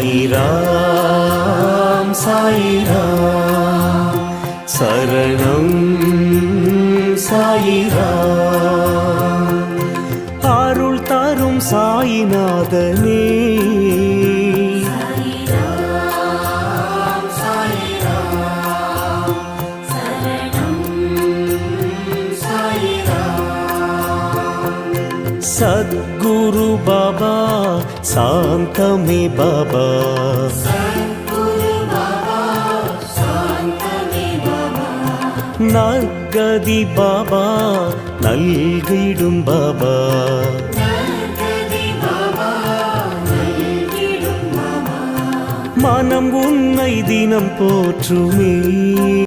சாயிராம் சாயிராம் சரணம் சாயிராம் அருள் தரும் சாயிநாதனே सद्गुरु बाबा शांतमे बाबा नगदी बाबा नल्गिडुम बाबा मनम उन्नै दिनम पोற்றுமே